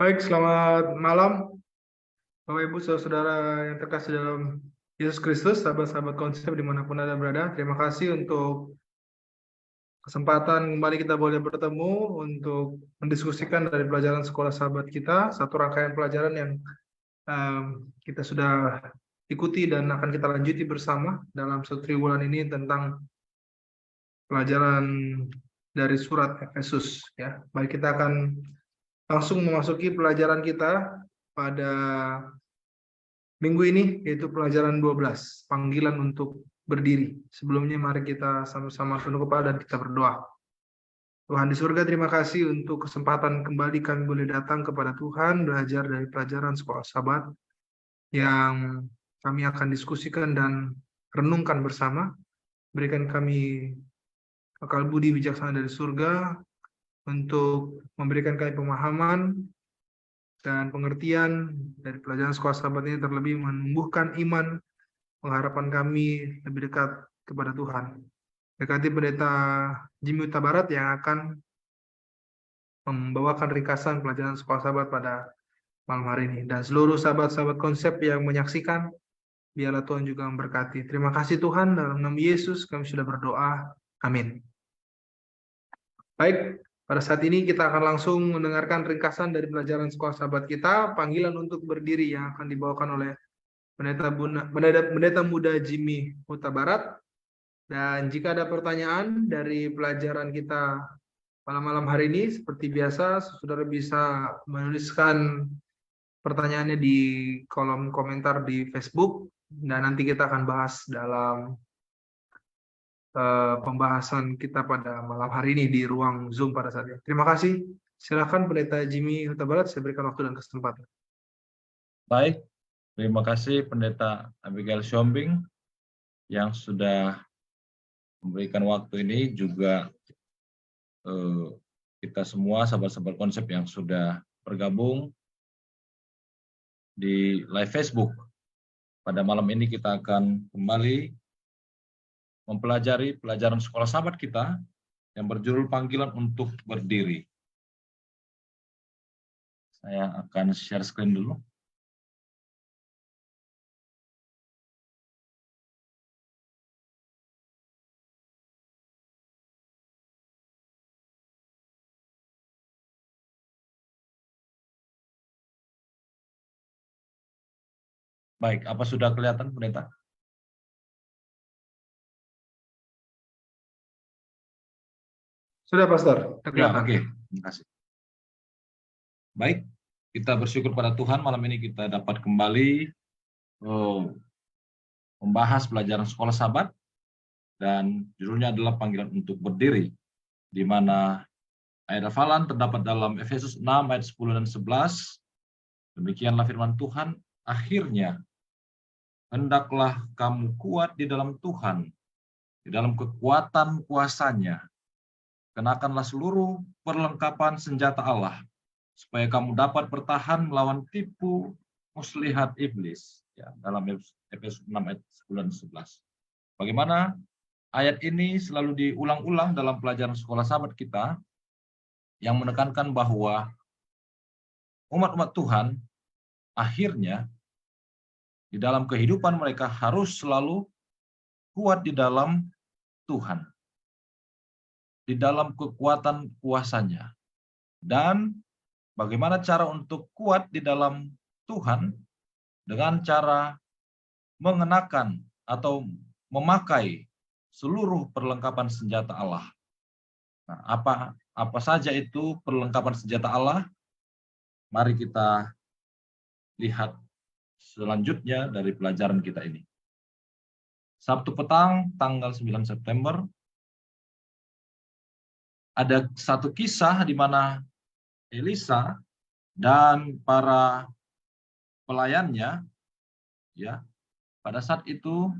Baik, selamat malam Bapak Ibu saudara-saudara yang terkasih dalam Yesus Kristus, sahabat-sahabat konsep dimanapun Anda berada. Terima kasih untuk kesempatan kembali kita boleh bertemu untuk mendiskusikan dari pelajaran sekolah sahabat kita, satu rangkaian pelajaran yang kita sudah ikuti dan akan kita lanjuti bersama dalam satu triwulan ini tentang pelajaran dari surat Efesus. Ya, baik, kita akan langsung memasuki pelajaran kita pada minggu ini, yaitu pelajaran 12, panggilan untuk berdiri. Sebelumnya mari kita sama-sama tunduk kepala dan kita berdoa. Tuhan di surga, terima kasih untuk kesempatan kembali kami boleh datang kepada Tuhan, belajar dari pelajaran sekolah sahabat yang kami akan diskusikan dan renungkan bersama. Berikan kami akal budi bijaksana dari surga untuk memberikan kami pemahaman dan pengertian dari pelajaran sekolah sahabat ini, terlebih menumbuhkan iman, pengharapan kami lebih dekat kepada Tuhan. Dekati Pendeta Jimmy Huta Barat yang akan membawakan ringkasan pelajaran sekolah sahabat pada malam hari ini. Dan seluruh sahabat-sahabat konsep yang menyaksikan, biarlah Tuhan juga memberkati. Terima kasih Tuhan, dalam nama Yesus kami sudah berdoa. Amin. Baik, pada saat ini kita akan langsung mendengarkan ringkasan dari pelajaran sekolah sahabat kita, panggilan untuk berdiri yang akan dibawakan oleh Pendeta Muda Jimmy Huta Barat. Dan jika ada pertanyaan dari pelajaran kita pada malam hari ini, seperti biasa, saudara bisa menuliskan pertanyaannya di kolom komentar di Facebook, dan nanti kita akan bahas dalam pembahasan kita pada malam hari ini di ruang Zoom pada saat ini. Terima kasih. Silakan Pendeta Jimmy Huta Barat, saya berikan waktu dan kesempatan. Baik, terima kasih Pendeta Abigail Siombing yang sudah memberikan waktu ini, juga kita semua sahabat-sahabat konsep yang sudah bergabung di live Facebook. Pada malam ini kita akan kembali mempelajari pelajaran sekolah sahabat kita yang berjudul panggilan untuk berdiri. Saya akan share screen dulu. Baik, apa sudah kelihatan, Pendeta? Sudah, Pastor. Ya, oke. Terima kasih. Baik, kita bersyukur pada Tuhan malam ini kita dapat kembali membahas pelajaran sekolah sahabat, dan judulnya adalah panggilan untuk berdiri, di mana ayat hafalan terdapat dalam Efesus 6 ayat 10 dan 11. Demikianlah firman Tuhan, akhirnya hendaklah kamu kuat di dalam Tuhan, di dalam kekuatan kuasa-Nya. Kenakanlah seluruh perlengkapan senjata Allah, supaya kamu dapat bertahan melawan tipu muslihat iblis. Ya, dalam Efesus 6 ayat 10 dan 11. Bagaimana ayat ini selalu diulang-ulang dalam pelajaran sekolah sahabat kita, yang menekankan bahwa umat-umat Tuhan akhirnya di dalam kehidupan mereka harus selalu kuat di dalam Tuhan, di dalam kekuatan kuasa-Nya. Dan bagaimana cara untuk kuat di dalam Tuhan? Dengan cara mengenakan atau memakai seluruh perlengkapan senjata Allah. Nah, apa saja itu perlengkapan senjata Allah? Mari kita lihat selanjutnya dari pelajaran kita ini. Sabtu petang, tanggal 9 September, ada satu kisah di mana Elisa dan para pelayannya, ya, pada saat itu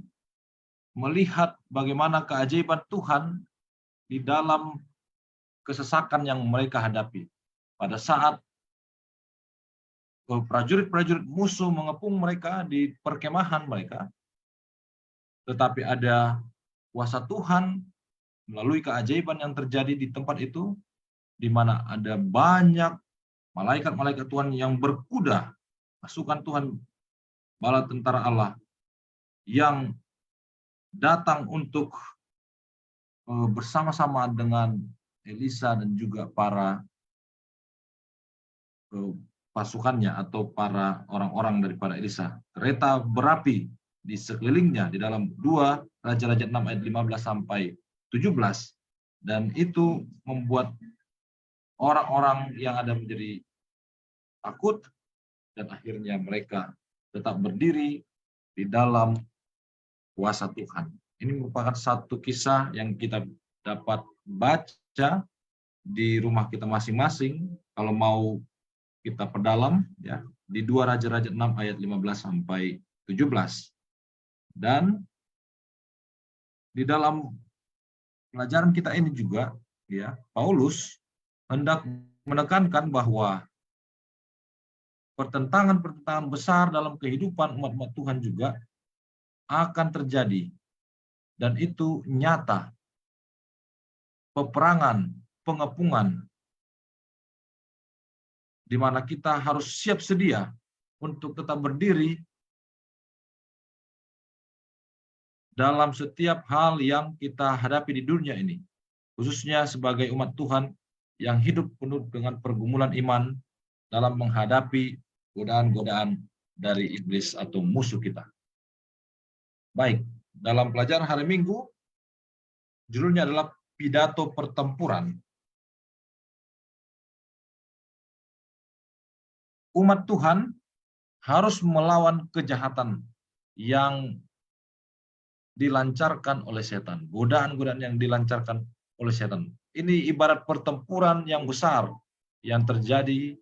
melihat bagaimana keajaiban Tuhan di dalam kesesakan yang mereka hadapi. Pada saat prajurit-prajurit musuh mengepung mereka di perkemahan mereka, tetapi ada kuasa Tuhan melalui keajaiban yang terjadi di tempat itu, di mana ada banyak malaikat-malaikat Tuhan yang berkuda, pasukan Tuhan, bala tentara Allah yang datang untuk bersama-sama dengan Elisa dan juga para pasukannya atau para orang-orang daripada Elisa. Kereta berapi di sekelilingnya di dalam 2 Raja-Raja 6 ayat 15 sampai 17, dan itu membuat orang-orang yang ada menjadi takut, dan akhirnya mereka tetap berdiri di dalam kuasa Tuhan. Ini merupakan satu kisah yang kita dapat baca di rumah kita masing-masing kalau mau kita perdalam, ya, di 2 Raja-Raja 6 ayat 15 sampai 17. Dan di dalam pelajaran kita ini juga, ya, Paulus hendak menekankan bahwa pertentangan-pertentangan besar dalam kehidupan umat-umat Tuhan juga akan terjadi, dan itu nyata. Peperangan, pengepungan, di mana kita harus siap sedia untuk tetap berdiri dalam setiap hal yang kita hadapi di dunia ini, khususnya sebagai umat Tuhan yang hidup penuh dengan pergumulan iman dalam menghadapi godaan-godaan dari iblis atau musuh kita. Baik, dalam pelajaran hari Minggu, judulnya adalah pidato pertempuran. Umat Tuhan harus melawan kejahatan yang dilancarkan oleh setan, godaan-godaan yang dilancarkan oleh setan. Ini ibarat pertempuran yang besar yang terjadi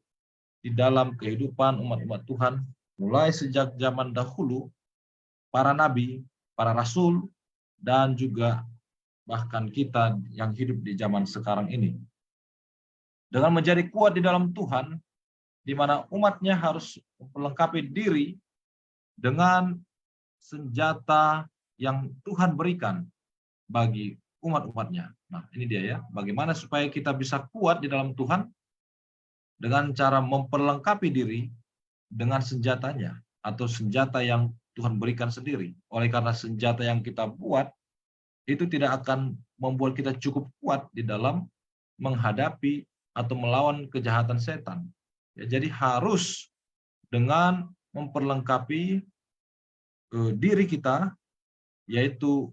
di dalam kehidupan umat-umat Tuhan, mulai sejak zaman dahulu, para nabi, para rasul, dan juga bahkan kita yang hidup di zaman sekarang ini. Dengan menjadi kuat di dalam Tuhan, di mana umatnya harus melengkapi diri dengan senjata yang Tuhan berikan bagi umat-umatnya. Nah, ini dia ya, bagaimana supaya kita bisa kuat di dalam Tuhan dengan cara memperlengkapi diri dengan senjatanya atau senjata yang Tuhan berikan sendiri. Oleh karena senjata yang kita buat itu tidak akan membuat kita cukup kuat di dalam menghadapi atau melawan kejahatan setan. Ya, jadi harus dengan memperlengkapi diri kita, yaitu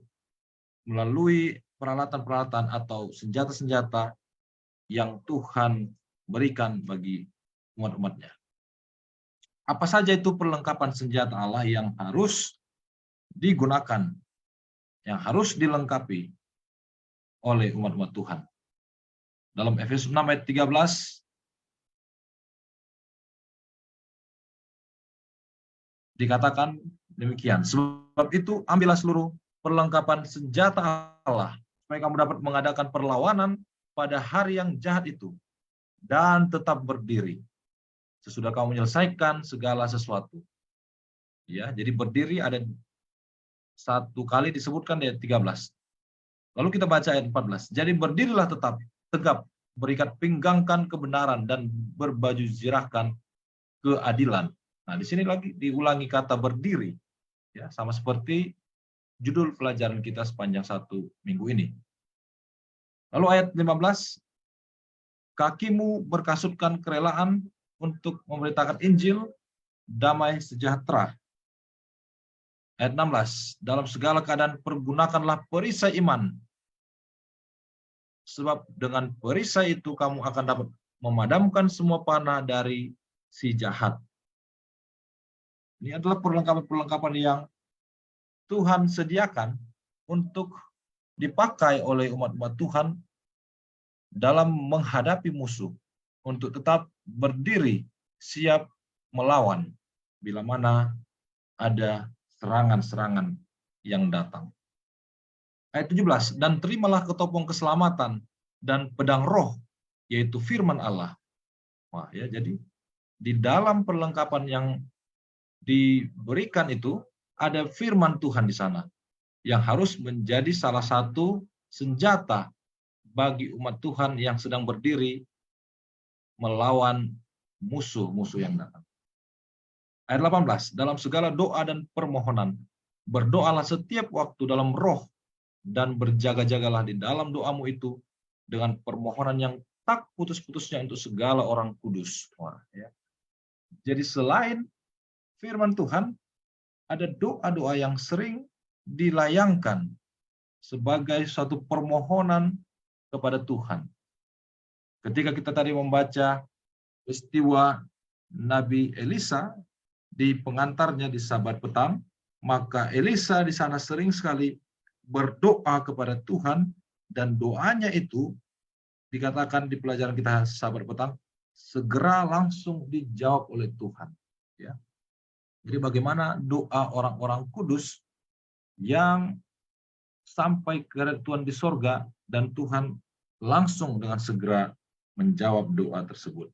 melalui peralatan-peralatan atau senjata-senjata yang Tuhan berikan bagi umat-umatnya. Apa saja itu perlengkapan senjata Allah yang harus digunakan, yang harus dilengkapi oleh umat-umat Tuhan? Dalam Efesus 6 ayat 13, dikatakan demikian. Sebab itu ambillah seluruh perlengkapan senjata Allah, supaya kamu dapat mengadakan perlawanan pada hari yang jahat itu, dan tetap berdiri sesudah kamu menyelesaikan segala sesuatu. Ya, jadi berdiri ada satu kali disebutkan di ayat 13. Lalu kita baca ayat 14. Jadi berdirilah tetap tegap, berikat pinggangkan kebenaran, dan berbaju zirahkan keadilan. Nah, di sini lagi diulangi kata berdiri, ya, sama seperti judul pelajaran kita sepanjang 1 minggu ini. Lalu ayat 15, kakimu berkasutkan kerelaan untuk memberitakan Injil damai sejahtera. Ayat 16, dalam segala keadaan pergunakanlah perisai iman, sebab dengan perisai itu kamu akan dapat memadamkan semua panah dari si jahat. Ini adalah perlengkapan-perlengkapan yang Tuhan sediakan untuk dipakai oleh umat-umat Tuhan dalam menghadapi musuh, untuk tetap berdiri siap melawan bila mana ada serangan-serangan yang datang. Ayat 17, dan terimalah ketopong keselamatan dan pedang roh, yaitu firman Allah. Wah, ya, jadi di dalam perlengkapan yang diberikan itu ada firman Tuhan di sana yang harus menjadi salah satu senjata bagi umat Tuhan yang sedang berdiri melawan musuh-musuh yang datang. Ayat 18, dalam segala doa dan permohonan, berdoalah setiap waktu dalam roh, dan berjaga-jagalah di dalam doamu itu dengan permohonan yang tak putus-putusnya untuk segala orang kudus. Wah, ya. Jadi selain firman Tuhan, ada doa-doa yang sering dilayangkan sebagai suatu permohonan kepada Tuhan. Ketika kita tadi membaca peristiwa Nabi Elisa di pengantarnya di Sabat petang, maka Elisa di sana sering sekali berdoa kepada Tuhan, dan doanya itu dikatakan di pelajaran kita Sabat petang segera langsung dijawab oleh Tuhan. Ya. Jadi bagaimana doa orang-orang kudus yang sampai ke Tuhan di sorga, dan Tuhan langsung dengan segera menjawab doa tersebut.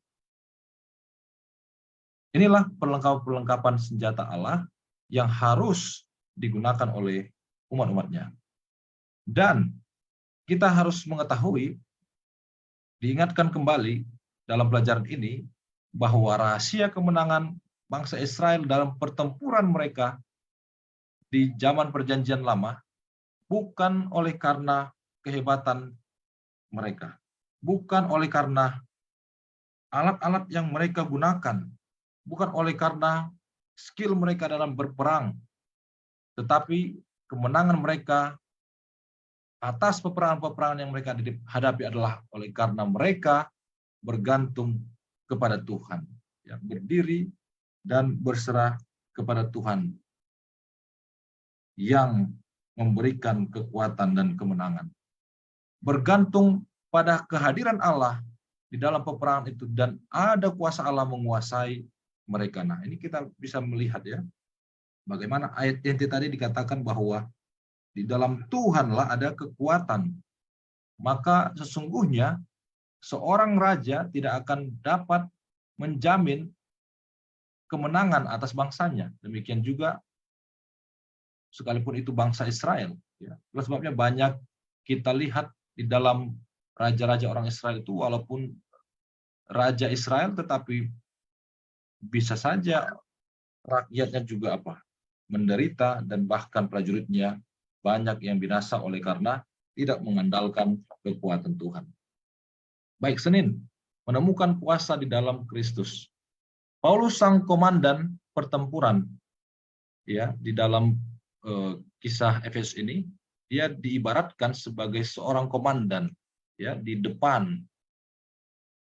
Inilah perlengkapan senjata Allah yang harus digunakan oleh umat-umatnya. Dan kita harus mengetahui, diingatkan kembali dalam pelajaran ini, bahwa rahasia kemenangan bangsa Israel dalam pertempuran mereka di zaman Perjanjian Lama bukan oleh karena kehebatan mereka, bukan oleh karena alat-alat yang mereka gunakan, bukan oleh karena skill mereka dalam berperang, tetapi kemenangan mereka atas peperangan-peperangan yang mereka hadapi adalah oleh karena mereka bergantung kepada Tuhan, yang berdiri dan berserah kepada Tuhan yang memberikan kekuatan dan kemenangan. Bergantung pada kehadiran Allah di dalam peperangan itu, dan ada kuasa Allah menguasai mereka. Nah, ini kita bisa melihat ya, bagaimana ayat inti tadi dikatakan bahwa di dalam Tuhanlah ada kekuatan. Maka sesungguhnya seorang raja tidak akan dapat menjamin kemenangan atas bangsanya. Demikian juga sekalipun itu bangsa Israel. Ya. Sebabnya banyak kita lihat di dalam raja-raja orang Israel itu, walaupun raja Israel, tetapi bisa saja rakyatnya juga menderita, dan bahkan prajuritnya banyak yang binasa oleh karena tidak mengandalkan kekuatan Tuhan. Baik, Senin, menemukan kuasa di dalam Kristus. Paulus sang komandan pertempuran, ya, di dalam kisah Efesus ini, dia diibaratkan sebagai seorang komandan, ya, di depan,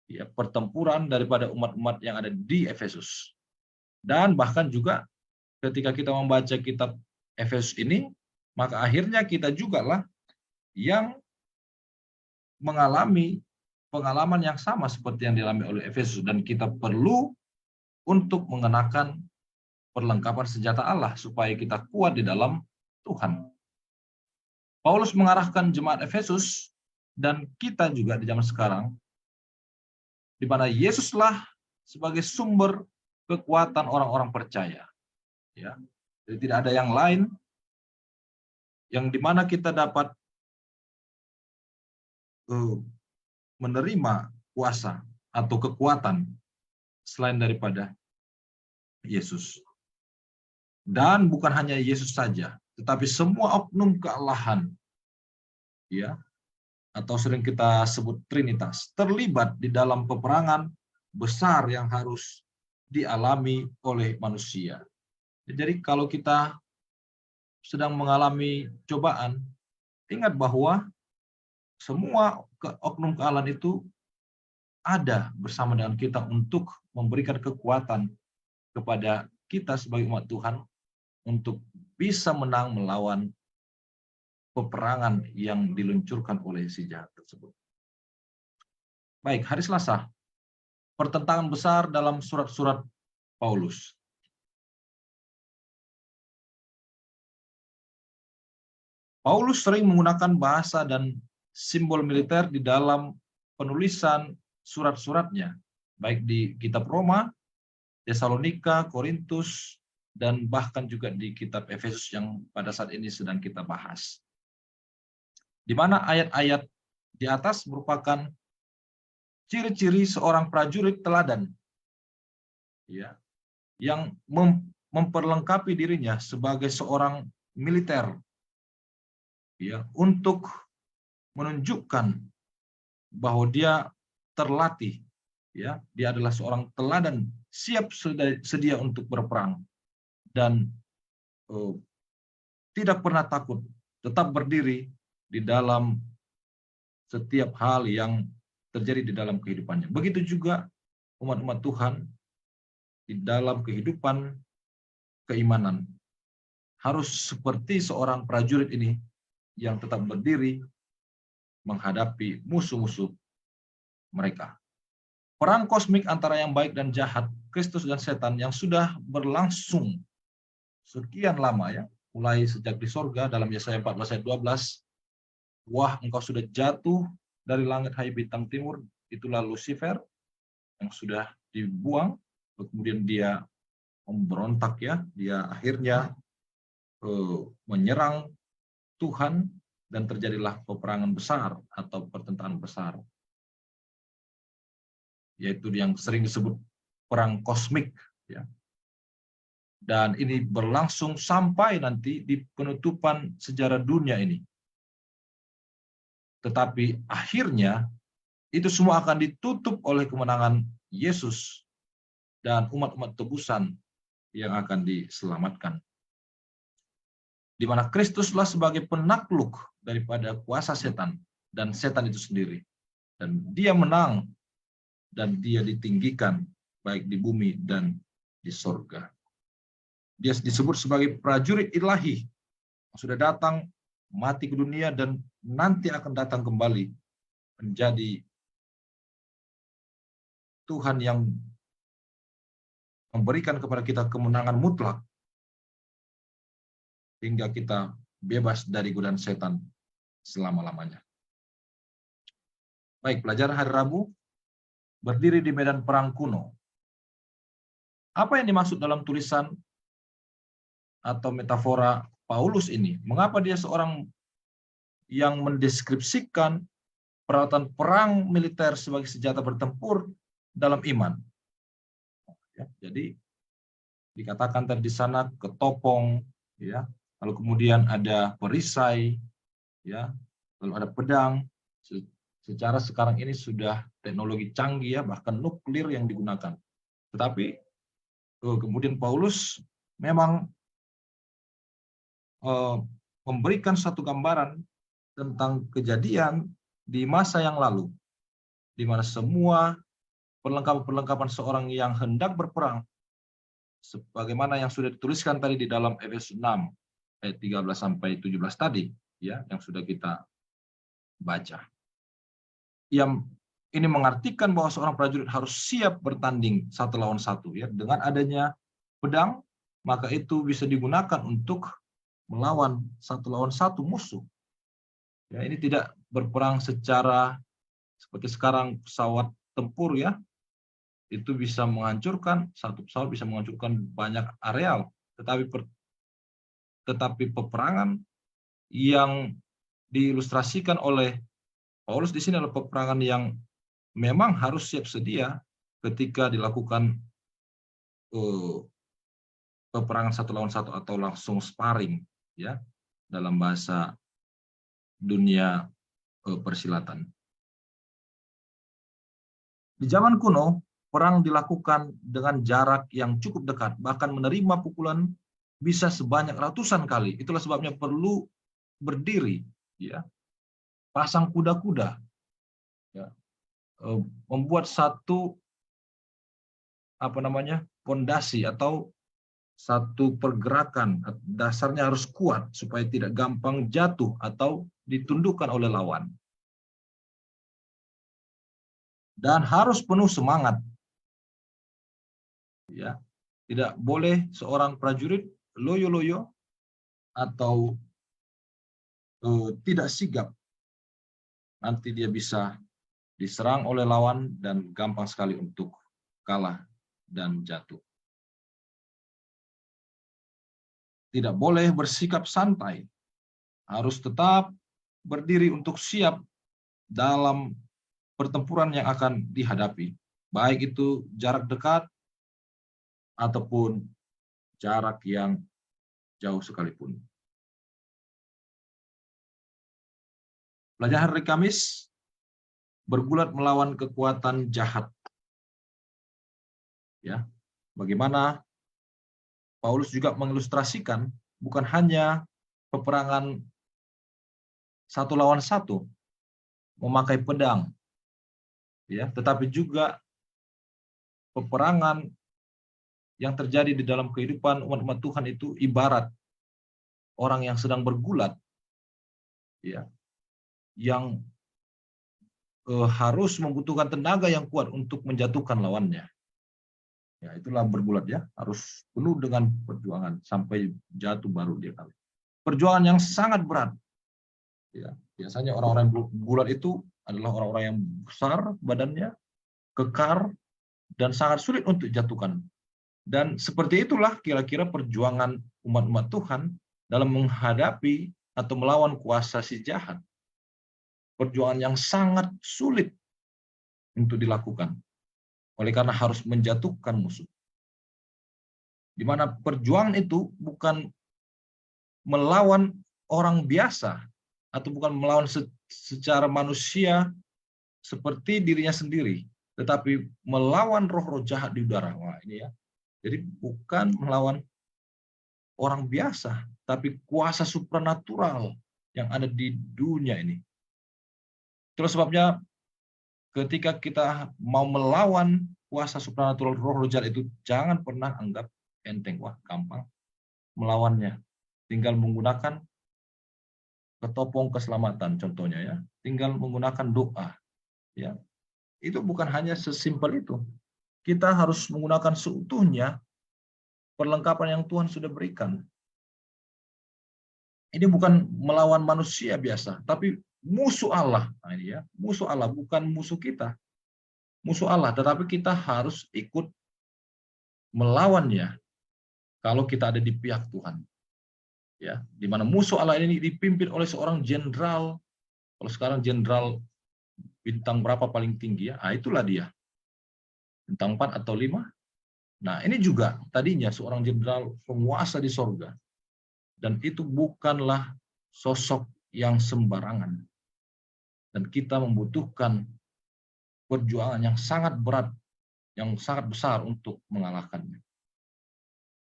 ya, pertempuran daripada umat-umat yang ada di Efesus. Dan bahkan juga ketika kita membaca kitab Efesus ini, maka akhirnya kita juga lah yang mengalami pengalaman yang sama seperti yang dialami oleh Efesus, dan kita perlu untuk mengenakan perlengkapan senjata Allah supaya kita kuat di dalam Tuhan. Paulus mengarahkan jemaat Efesus dan kita juga di zaman sekarang, di mana Yesuslah sebagai sumber kekuatan orang-orang percaya. Ya, jadi tidak ada yang lain yang dimana kita dapat menerima kuasa atau kekuatan selain daripada Yesus. Dan bukan hanya Yesus saja, tetapi semua oknum kealahan, ya, atau sering kita sebut Trinitas, terlibat di dalam peperangan besar yang harus dialami oleh manusia. Jadi kalau kita sedang mengalami cobaan, ingat bahwa semua oknum kealahan itu ada bersama dengan kita untuk memberikan kekuatan kepada kita sebagai umat Tuhan untuk bisa menang melawan peperangan yang diluncurkan oleh si jahat tersebut. Baik, hari Selasa, pertentangan besar dalam surat-surat Paulus. Paulus sering menggunakan bahasa dan simbol militer di dalam penulisan surat-suratnya, baik di kitab Roma, Tesalonika, Korintus, dan bahkan juga di kitab Efesus yang pada saat ini sedang kita bahas. Di mana ayat-ayat di atas merupakan ciri-ciri seorang prajurit teladan ya, yang memperlengkapi dirinya sebagai seorang militer, ya, untuk menunjukkan bahwa dia terlatih, ya, dia adalah seorang teladan, siap sedia untuk berperang dan tidak pernah takut, tetap berdiri di dalam setiap hal yang terjadi di dalam kehidupannya. Begitu juga umat-umat Tuhan di dalam kehidupan keimanan harus seperti seorang prajurit ini yang tetap berdiri menghadapi musuh-musuh mereka. Perang kosmik antara yang baik dan jahat, Kristus dan setan, yang sudah berlangsung sekian lama, ya, mulai sejak di sorga dalam Yesaya 14 ayat 12. Wah, engkau sudah jatuh dari langit, hai bintang timur. Itulah Lucifer yang sudah dibuang, kemudian dia memberontak, ya, dia akhirnya menyerang Tuhan dan terjadilah peperangan besar atau pertentangan besar, yaitu yang sering disebut perang kosmik, ya. Dan ini berlangsung sampai nanti di penutupan sejarah dunia ini. Tetapi akhirnya itu semua akan ditutup oleh kemenangan Yesus dan umat-umat tebusan yang akan diselamatkan. Di mana Kristuslah sebagai penakluk daripada kuasa setan dan setan itu sendiri. Dan dia menang dan dia ditinggikan baik di bumi dan di sorga. Dia disebut sebagai prajurit ilahi yang sudah datang, mati ke dunia, dan nanti akan datang kembali menjadi Tuhan yang memberikan kepada kita kemenangan mutlak hingga kita bebas dari godaan setan selama-lamanya. Baik, pelajaran hari Rabu, berdiri di medan perang kuno. Apa yang dimaksud dalam tulisan atau metafora Paulus ini? Mengapa dia seorang yang mendeskripsikan peralatan perang militer sebagai senjata bertempur dalam iman? Ya, jadi dikatakan tadi di sana ketopong, ya, lalu kemudian ada perisai, ya, lalu ada pedang. Secara sekarang ini sudah teknologi canggih, ya, bahkan nuklir yang digunakan. Tetapi kemudian Paulus memang memberikan satu gambaran tentang kejadian di masa yang lalu, di mana semua perlengkapan-perlengkapan seorang yang hendak berperang, sebagaimana yang sudah dituliskan tadi di dalam Efesus 6 ayat 13 sampai 17 tadi, ya, yang sudah kita baca. Yang ini mengartikan bahwa seorang prajurit harus siap bertanding satu lawan satu, ya, dengan adanya pedang, maka itu bisa digunakan untuk melawan satu lawan satu musuh. Ya, ini tidak berperang secara seperti sekarang pesawat tempur, ya, itu bisa menghancurkan, satu pesawat bisa menghancurkan banyak areal, tetapi peperangan yang diilustrasikan oleh Paulus di sini adalah peperangan yang memang harus siap sedia ketika dilakukan peperangan satu lawan satu atau langsung sparring, ya, dalam bahasa dunia persilatan. Di zaman kuno, perang dilakukan dengan jarak yang cukup dekat, bahkan menerima pukulan bisa sebanyak ratusan kali. Itulah sebabnya perlu berdiri, ya, pasang kuda-kuda, ya, membuat satu pondasi atau satu pergerakan, dasarnya harus kuat supaya tidak gampang jatuh atau ditundukkan oleh lawan. Dan harus penuh semangat, ya, tidak boleh seorang prajurit loyo-loyo atau tidak sigap. Nanti dia bisa diserang oleh lawan dan gampang sekali untuk kalah dan jatuh. Tidak boleh bersikap santai, harus tetap berdiri untuk siap dalam pertempuran yang akan dihadapi, baik itu jarak dekat ataupun jarak yang jauh sekalipun. Pelajaran hari Kamis, bergulat melawan kekuatan jahat. Ya, bagaimana Paulus juga mengilustrasikan bukan hanya peperangan satu lawan satu memakai pedang, ya, tetapi juga peperangan yang terjadi di dalam kehidupan umat-umat Tuhan itu ibarat orang yang sedang bergulat, ya, yang harus membutuhkan tenaga yang kuat untuk menjatuhkan lawannya. Ya, itulah bergulat, ya, harus penuh dengan perjuangan sampai jatuh baru dia kalah. Perjuangan yang sangat berat. Ya, biasanya orang-orang yang bergulat itu adalah orang-orang yang besar badannya, kekar, dan sangat sulit untuk dijatuhkan. Dan seperti itulah kira-kira perjuangan umat-umat Tuhan dalam menghadapi atau melawan kuasa si jahat. Perjuangan yang sangat sulit untuk dilakukan. Oleh karena harus menjatuhkan musuh. Di mana perjuangan itu bukan melawan orang biasa atau bukan melawan secara manusia seperti dirinya sendiri, tetapi melawan roh-roh jahat di udara. Wah, ini ya. Jadi bukan melawan orang biasa, tapi kuasa supranatural yang ada di dunia ini. Itulah sebabnya ketika kita mau melawan kuasa supranatural roh jahat itu, jangan pernah anggap enteng. Wah, gampang melawannya. Tinggal menggunakan ketopong keselamatan contohnya, ya. Tinggal menggunakan doa, ya. Itu bukan hanya sesimpel itu. Kita harus menggunakan seutuhnya perlengkapan yang Tuhan sudah berikan. Ini bukan melawan manusia biasa, tapi musuh Allah. Nah, ini ya, musuh Allah, bukan musuh kita. Musuh Allah, tetapi kita harus ikut melawannya kalau kita ada di pihak Tuhan. Ya, di mana musuh Allah ini dipimpin oleh seorang jenderal. Kalau sekarang jenderal bintang berapa paling tinggi, ya? Ah, itulah dia. Bintang 4 atau 5. Nah, ini juga tadinya seorang jenderal penguasa di sorga. Dan itu bukanlah sosok yang sembarangan. Dan kita membutuhkan perjuangan yang sangat berat, yang sangat besar untuk mengalahkannya.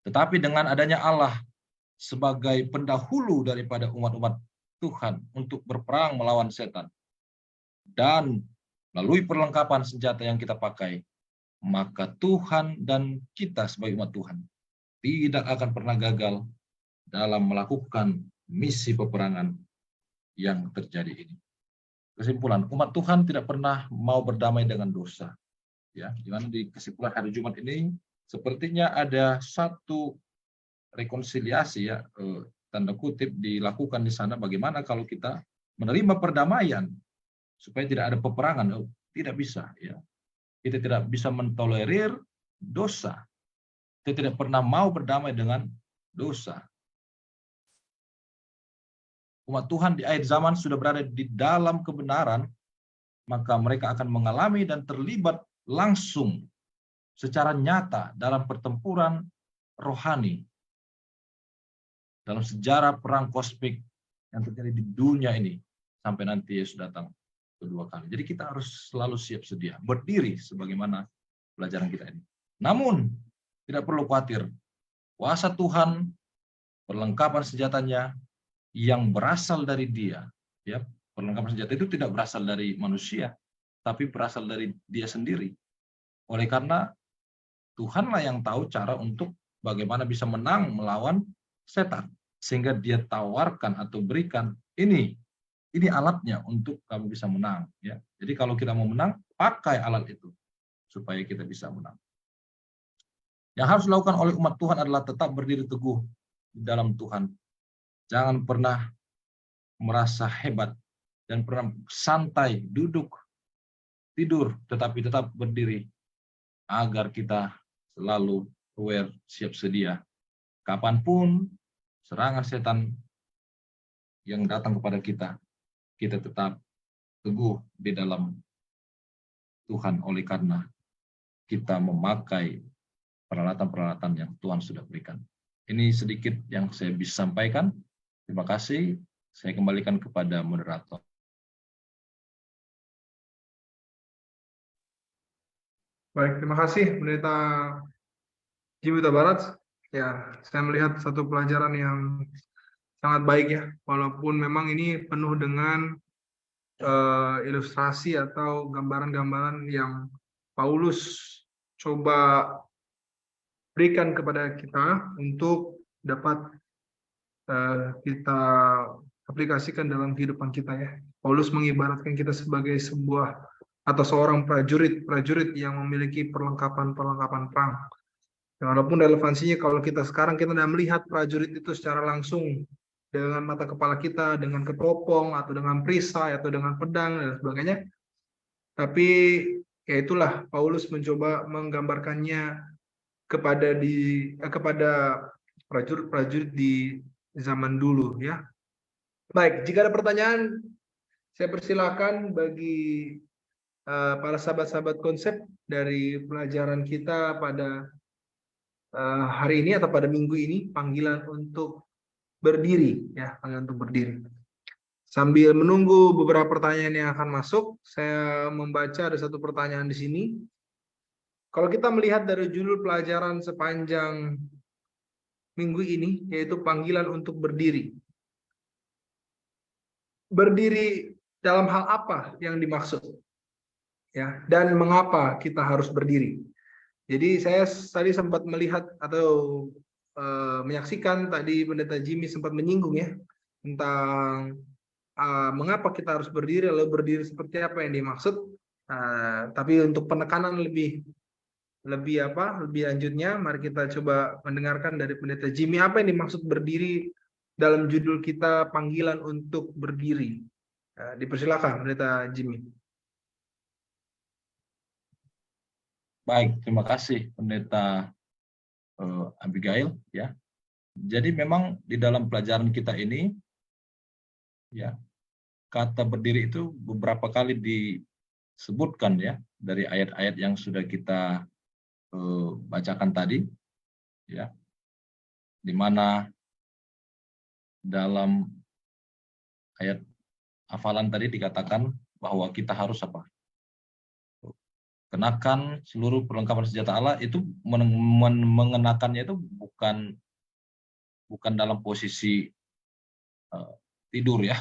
Tetapi dengan adanya Allah sebagai pendahulu daripada umat-umat Tuhan untuk berperang melawan setan, dan melalui perlengkapan senjata yang kita pakai, maka Tuhan dan kita sebagai umat Tuhan tidak akan pernah gagal dalam melakukan misi peperangan yang terjadi ini. Kesimpulan, umat Tuhan tidak pernah mau berdamai dengan dosa. Ya, di mana di kesimpulan hari Jumat ini sepertinya ada satu rekonsiliasi, ya, tanda kutip dilakukan di sana. Bagaimana kalau kita menerima perdamaian supaya tidak ada peperangan? Oh, tidak bisa, ya. Kita tidak bisa mentolerir dosa. Kita tidak pernah mau berdamai dengan dosa. Umat Tuhan di akhir zaman sudah berada di dalam kebenaran, maka mereka akan mengalami dan terlibat langsung secara nyata dalam pertempuran rohani, dalam sejarah perang kosmik yang terjadi di dunia ini sampai nanti Yesus datang kedua kali. Jadi kita harus selalu siap sedia, berdiri sebagaimana pelajaran kita ini. Namun tidak perlu khawatir, kuasa Tuhan, perlengkapan senjatanya yang berasal dari Dia, ya, perlengkapan senjata itu tidak berasal dari manusia, tapi berasal dari Dia sendiri. Oleh karena Tuhanlah yang tahu cara untuk bagaimana bisa menang melawan setan, sehingga Dia tawarkan atau berikan ini alatnya untuk kamu bisa menang, ya. Jadi kalau kita mau menang, pakai alat itu supaya kita bisa menang. Yang harus dilakukan oleh umat Tuhan adalah tetap berdiri teguh di dalam Tuhan. Jangan pernah merasa hebat dan pernah santai, duduk, tidur, tetapi tetap berdiri agar kita selalu aware, siap sedia. Kapanpun serangan setan yang datang kepada kita, kita tetap teguh di dalam Tuhan oleh karena kita memakai peralatan-peralatan yang Tuhan sudah berikan. Ini sedikit yang saya bisa sampaikan. Terima kasih. Saya kembalikan kepada moderator. Baik, terima kasih Pendeta Jimmy Huta Barat. Ya, saya melihat satu pelajaran yang sangat baik ya, walaupun memang ini penuh dengan ilustrasi atau gambaran-gambaran yang Paulus coba berikan kepada kita untuk dapat kita aplikasikan dalam kehidupan kita ya. Paulus mengibaratkan kita sebagai sebuah atau seorang prajurit yang memiliki perlengkapan perang. Ya, walaupun relevansinya kalau kita sekarang kita tidak melihat prajurit itu secara langsung dengan mata kepala kita, dengan ketopong atau dengan perisai atau dengan pedang dan sebagainya. Tapi ya itulah Paulus mencoba menggambarkannya kepada prajurit-prajurit di zaman dulu ya. Baik, jika ada pertanyaan saya persilahkan bagi para sahabat-sahabat konsep dari pelajaran kita pada hari ini atau pada minggu ini, panggilan untuk berdiri ya, panggilan untuk berdiri. Sambil menunggu beberapa pertanyaan yang akan masuk, saya membaca ada satu pertanyaan di sini. Kalau kita melihat dari judul pelajaran sepanjang minggu ini, yaitu panggilan untuk berdiri. Berdiri dalam hal apa yang dimaksud? Ya, dan mengapa kita harus berdiri? Jadi saya tadi sempat melihat atau menyaksikan tadi Pendeta Jimmy sempat menyinggung ya tentang mengapa kita harus berdiri, lalu berdiri seperti apa yang dimaksud. Tapi untuk penekanan lebih lanjutnya, mari kita coba mendengarkan dari Pendeta Jimmy apa yang dimaksud berdiri dalam judul kita, panggilan untuk berdiri. Dipersilakan Pendeta Jimmy. Baik, terima kasih Pendeta Abigail ya. Jadi memang di dalam pelajaran kita ini ya, kata berdiri itu beberapa kali disebutkan ya dari ayat-ayat yang sudah kita bacakan tadi ya, di mana dalam ayat hafalan tadi dikatakan bahwa kita harus apa? Kenakan seluruh perlengkapan senjata Allah. Itu mengenakannya itu bukan dalam posisi tidur ya.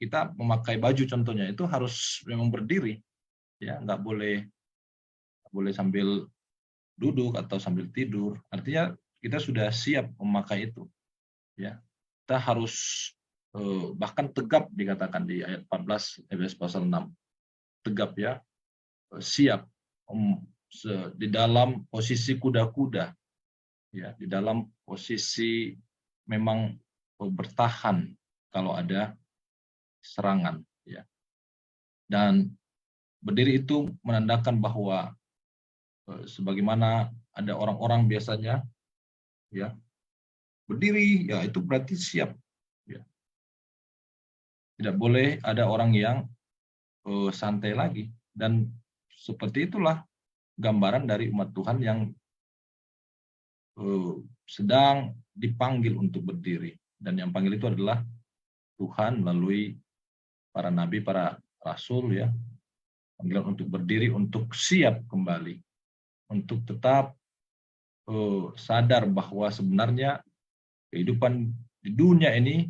Kita memakai baju contohnya itu harus memang berdiri ya, nggak boleh sambil duduk atau sambil tidur. Artinya kita sudah siap memakai itu ya. Kita harus bahkan tegap, dikatakan di ayat 14 Efesus pasal 6, tegap ya, siap di dalam posisi kuda-kuda ya, di dalam posisi memang bertahan kalau ada serangan ya. Dan berdiri itu menandakan bahwa sebagaimana ada orang-orang biasanya ya berdiri ya, itu berarti siap ya. Tidak boleh ada orang yang santai lagi. Dan seperti itulah gambaran dari umat Tuhan yang sedang dipanggil untuk berdiri. Dan yang panggil itu adalah Tuhan melalui para nabi, para rasul ya. Panggilan untuk berdiri, untuk siap kembali, untuk tetap sadar bahwa sebenarnya kehidupan di dunia ini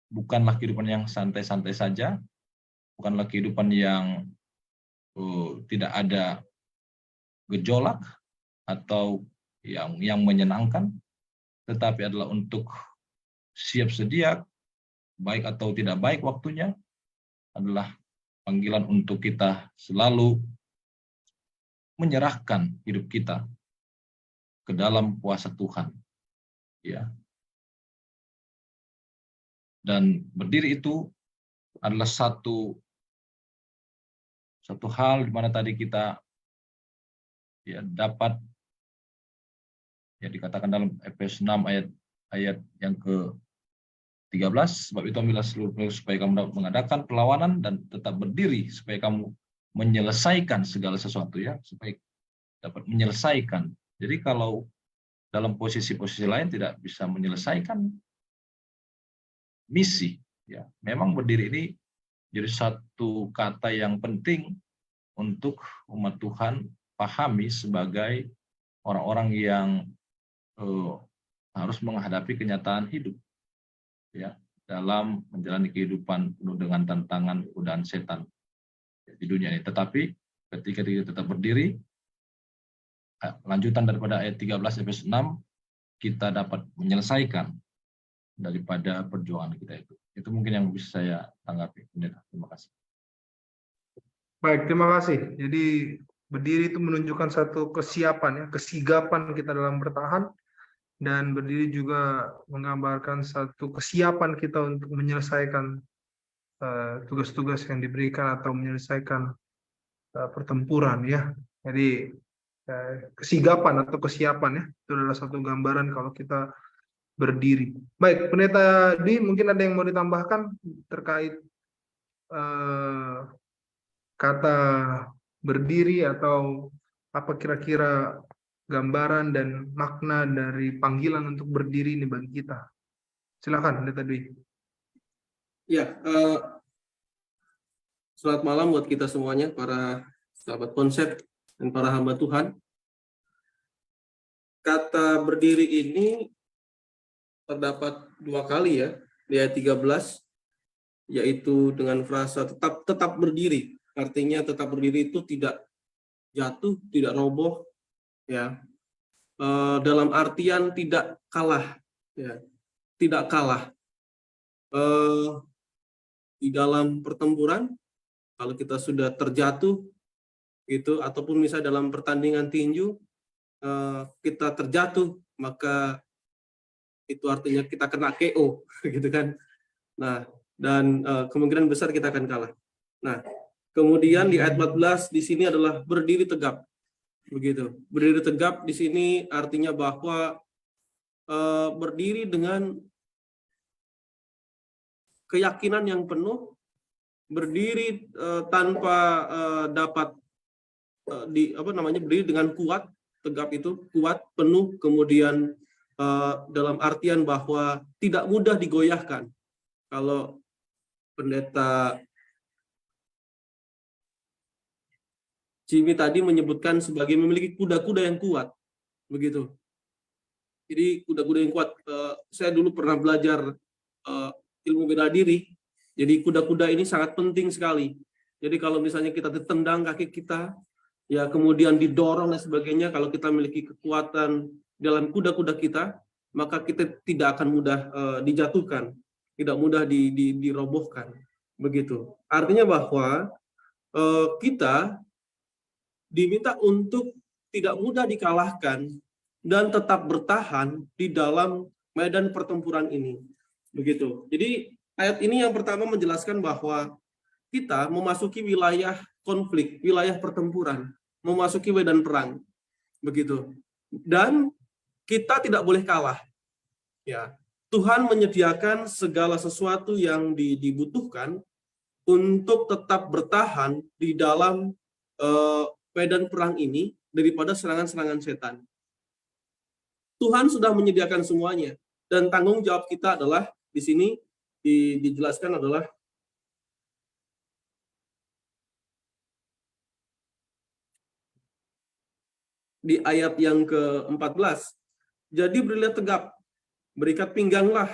bukanlah kehidupan yang santai-santai saja, bukanlah kehidupan yang tidak ada gejolak atau yang menyenangkan, tetapi adalah untuk siap sedia, baik atau tidak baik waktunya, adalah panggilan untuk kita selalu menyerahkan hidup kita ke dalam kuasa Tuhan. Ya. Dan berdiri itu adalah satu hal di mana tadi kita ya dapat ya dikatakan dalam Efesus 6 ayat yang ke-13, sebab itu ambillah seluruh supaya kamu dapat mengadakan perlawanan dan tetap berdiri supaya kamu menyelesaikan segala sesuatu ya, supaya dapat menyelesaikan. Jadi kalau dalam posisi-posisi lain tidak bisa menyelesaikan misi, ya memang berdiri ini jadi satu kata yang penting untuk umat Tuhan pahami sebagai orang-orang yang harus menghadapi kenyataan hidup, ya, dalam menjalani kehidupan penuh dengan tantangan godaan setan di dunia ini. Tetapi ketika kita tetap berdiri, lanjutan daripada ayat 13 Efesus 6, kita dapat menyelesaikan daripada perjuangan kita itu. Itu mungkin yang bisa saya tanggapi. Terima kasih. Baik, terima kasih. Jadi berdiri itu menunjukkan satu kesiapan, ya, kesigapan kita dalam bertahan, dan berdiri juga menggambarkan satu kesiapan kita untuk menyelesaikan tugas-tugas yang diberikan atau menyelesaikan pertempuran, ya. Jadi kesigapan atau kesiapan, ya, itu adalah satu gambaran kalau kita berdiri. Baik, Pendeta Di, mungkin ada yang mau ditambahkan terkait kata berdiri, atau apa kira-kira gambaran dan makna dari panggilan untuk berdiri ini bagi kita? Silakan, Pendeta Dwi. Ya, selamat malam buat kita semuanya, para sahabat konsep dan para hamba Tuhan. Kata berdiri ini terdapat 2 kali, ya, di ayat 13, yaitu dengan frasa tetap berdiri. Artinya tetap berdiri itu tidak jatuh, tidak roboh, ya. Dalam artian tidak kalah, ya, tidak kalah. Di dalam pertempuran, kalau kita sudah terjatuh, gitu, ataupun misalnya dalam pertandingan tinju, kita terjatuh, maka itu artinya kita kena KO, gitu kan. Nah, dan kemungkinan besar kita akan kalah. Nah, kemudian di ayat 14 di sini adalah berdiri tegap. Begitu. Berdiri tegap di sini artinya bahwa berdiri dengan keyakinan yang penuh, berdiri tanpa dapat berdiri dengan kuat, tegap itu kuat, penuh, kemudian dalam artian bahwa tidak mudah digoyahkan. Kalau Pendeta Jimmy tadi menyebutkan sebagai memiliki kuda-kuda yang kuat, begitu. Jadi kuda-kuda yang kuat. Saya dulu pernah belajar ilmu bela diri. Jadi kuda-kuda ini sangat penting sekali. Jadi kalau misalnya kita ditendang kaki kita, ya kemudian didorong dan sebagainya, kalau kita memiliki kekuatan dalam kuda-kuda kita, maka kita tidak akan mudah dijatuhkan, tidak mudah dirobohkan, begitu. Artinya bahwa kita diminta untuk tidak mudah dikalahkan dan tetap bertahan di dalam medan pertempuran ini, begitu. Jadi ayat ini yang pertama menjelaskan bahwa kita memasuki wilayah konflik, wilayah pertempuran, memasuki medan perang, begitu. Dan kita tidak boleh kalah. Ya, Tuhan menyediakan segala sesuatu yang dibutuhkan untuk tetap bertahan di dalam medan perang ini daripada serangan-serangan setan. Tuhan sudah menyediakan semuanya, dan tanggung jawab kita adalah di sini dijelaskan adalah di ayat yang ke-14. Jadi berdirilah tegap, berikat pingganglah,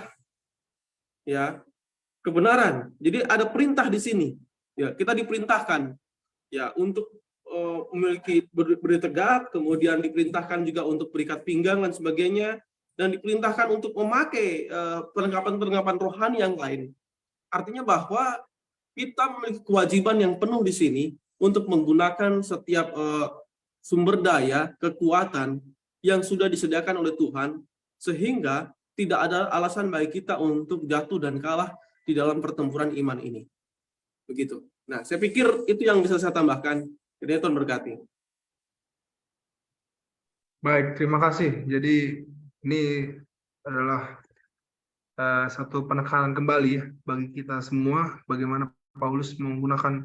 ya, kebenaran. Jadi ada perintah di sini. Ya, kita diperintahkan, ya, untuk memiliki berdiri tegap, kemudian diperintahkan juga untuk berikat pinggang dan sebagainya, dan diperintahkan untuk memakai perlengkapan-perlengkapan rohani yang lain. Artinya bahwa kita memiliki kewajiban yang penuh di sini untuk menggunakan setiap sumber daya, kekuatan yang sudah disediakan oleh Tuhan, sehingga tidak ada alasan bagi kita untuk jatuh dan kalah di dalam pertempuran iman ini. Begitu. Nah, saya pikir itu yang bisa saya tambahkan. Jadi Tuhan berkati. Baik, terima kasih. Jadi ini adalah satu penekanan kembali, ya, bagi kita semua, bagaimana Paulus menggunakan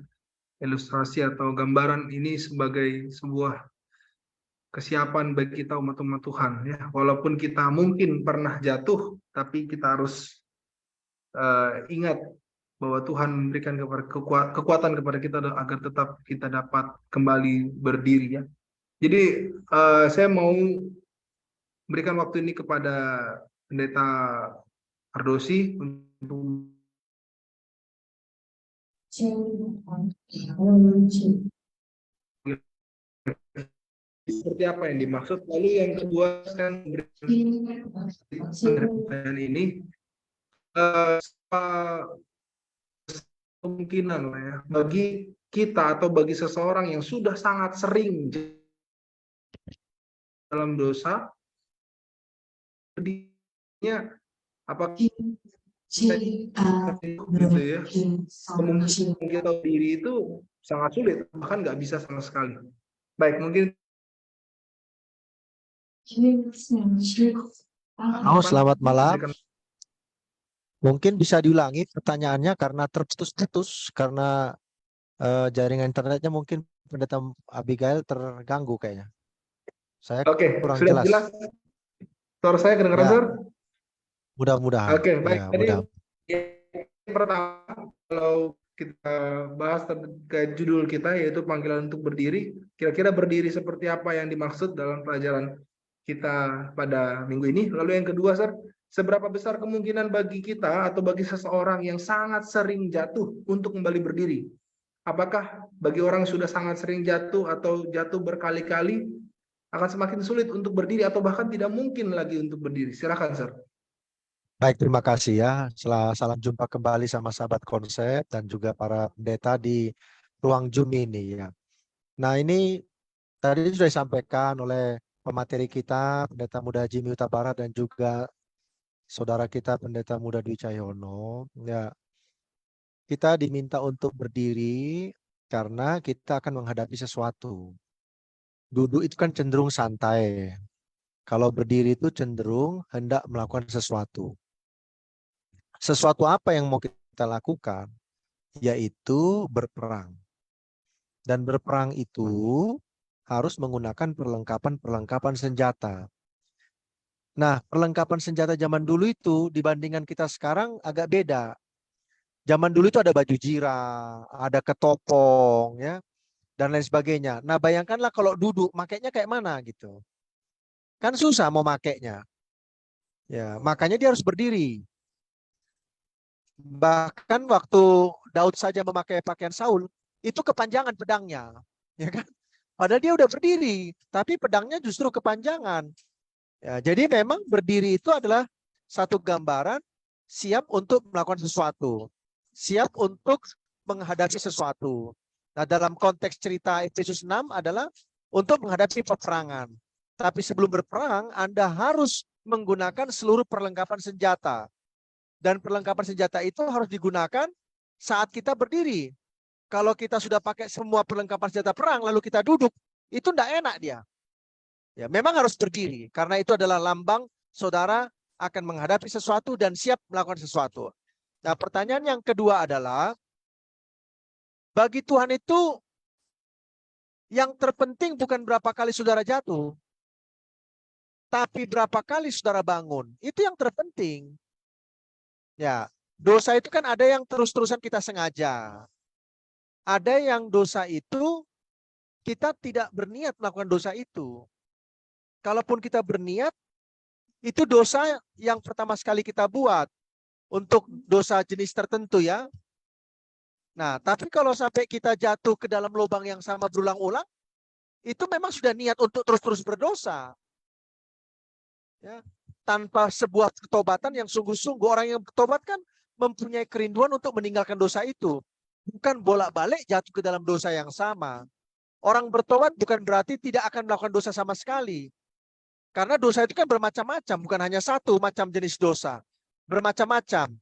ilustrasi atau gambaran ini sebagai sebuah kesiapan bagi kita umat-umat Tuhan ya. Walaupun kita mungkin pernah jatuh, tapi kita harus ingat bahwa Tuhan memberikan kekuatan kepada kita agar tetap kita dapat kembali berdiri ya. Jadi saya mau berikan waktu ini kepada Pendeta Ardosi untuk seperti apa yang dimaksud. Lalu yang kedua saya memberikan ini kemungkinan lah ya bagi kita atau bagi seseorang yang sudah sangat sering dalam dosa, jadinya apakah gitu ya, kemungkinan kita diri itu sangat sulit, bahkan nggak bisa sama sekali. Baik, mungkin Halo, selamat malam. Mungkin bisa diulangi pertanyaannya karena terputus-putus karena jaringan internetnya mungkin Pendeta Abigail terganggu kayaknya. Saya oke, kurang sudah jelas. Suara saya kedengaran, Ya. Sir? Mudah-mudahan. Oke, baik. Ya, Jadi mudah. pertama, kalau kita bahas terkait judul kita yaitu panggilan untuk berdiri, kira-kira berdiri seperti apa yang dimaksud dalam pelajaran kita pada minggu ini. Lalu yang kedua, Sir, seberapa besar kemungkinan bagi kita atau bagi seseorang yang sangat sering jatuh untuk kembali berdiri? Apakah bagi orang yang sudah sangat sering jatuh atau jatuh berkali-kali akan semakin sulit untuk berdiri atau bahkan tidak mungkin lagi untuk berdiri? Silakan, Sir. Baik, terima kasih ya. Salam jumpa kembali sama sahabat konsep dan juga para pendeta di ruang Zoom ini ya. Nah, ini tadi sudah disampaikan oleh pemateri kita, Pendeta Muda Jimmy Huta Barat dan juga saudara kita Pendeta Muda Dwi Cahyono. Ya, kita diminta untuk berdiri karena kita akan menghadapi sesuatu. Duduk itu kan cenderung santai. Kalau berdiri itu cenderung hendak melakukan sesuatu. Sesuatu apa yang mau kita lakukan? Yaitu berperang. Dan berperang itu harus menggunakan perlengkapan senjata. Nah, perlengkapan senjata zaman dulu itu dibandingkan kita sekarang agak beda. Zaman dulu itu ada baju jirah, ada ketopong, ya, dan lain sebagainya. Nah, bayangkanlah kalau duduk, makainya kayak mana gitu. Kan susah mau makainya. Ya, makanya dia harus berdiri. Bahkan waktu Daud saja memakai pakaian Saul, itu kepanjangan pedangnya, ya kan? Padahal dia udah berdiri, tapi pedangnya justru kepanjangan. Ya, jadi memang berdiri itu adalah satu gambaran siap untuk melakukan sesuatu, siap untuk menghadapi sesuatu. Nah, dalam konteks cerita Efesus 6 adalah untuk menghadapi peperangan. Tapi sebelum berperang, Anda harus menggunakan seluruh perlengkapan senjata. Dan perlengkapan senjata itu harus digunakan saat kita berdiri. Kalau kita sudah pakai semua perlengkapan senjata perang, lalu kita duduk, itu tidak enak dia. Ya, memang harus berdiri, karena itu adalah lambang saudara akan menghadapi sesuatu dan siap melakukan sesuatu. Nah, pertanyaan yang kedua adalah, bagi Tuhan itu yang terpenting bukan berapa kali saudara jatuh, tapi berapa kali saudara bangun. Itu yang terpenting. Ya, dosa itu kan ada yang terus-terusan kita sengaja. Ada yang dosa itu kita tidak berniat melakukan dosa itu. Kalaupun kita berniat, itu dosa yang pertama sekali kita buat untuk dosa jenis tertentu ya. Nah, tapi kalau sampai kita jatuh ke dalam lubang yang sama berulang-ulang, itu memang sudah niat untuk terus-terus berdosa. Ya, tanpa sebuah ketobatan yang sungguh-sungguh. Orang yang bertobat kan mempunyai kerinduan untuk meninggalkan dosa itu. Bukan bolak-balik jatuh ke dalam dosa yang sama. Orang bertobat bukan berarti tidak akan melakukan dosa sama sekali. Karena dosa itu kan bermacam-macam, bukan hanya satu macam jenis dosa. Bermacam-macam.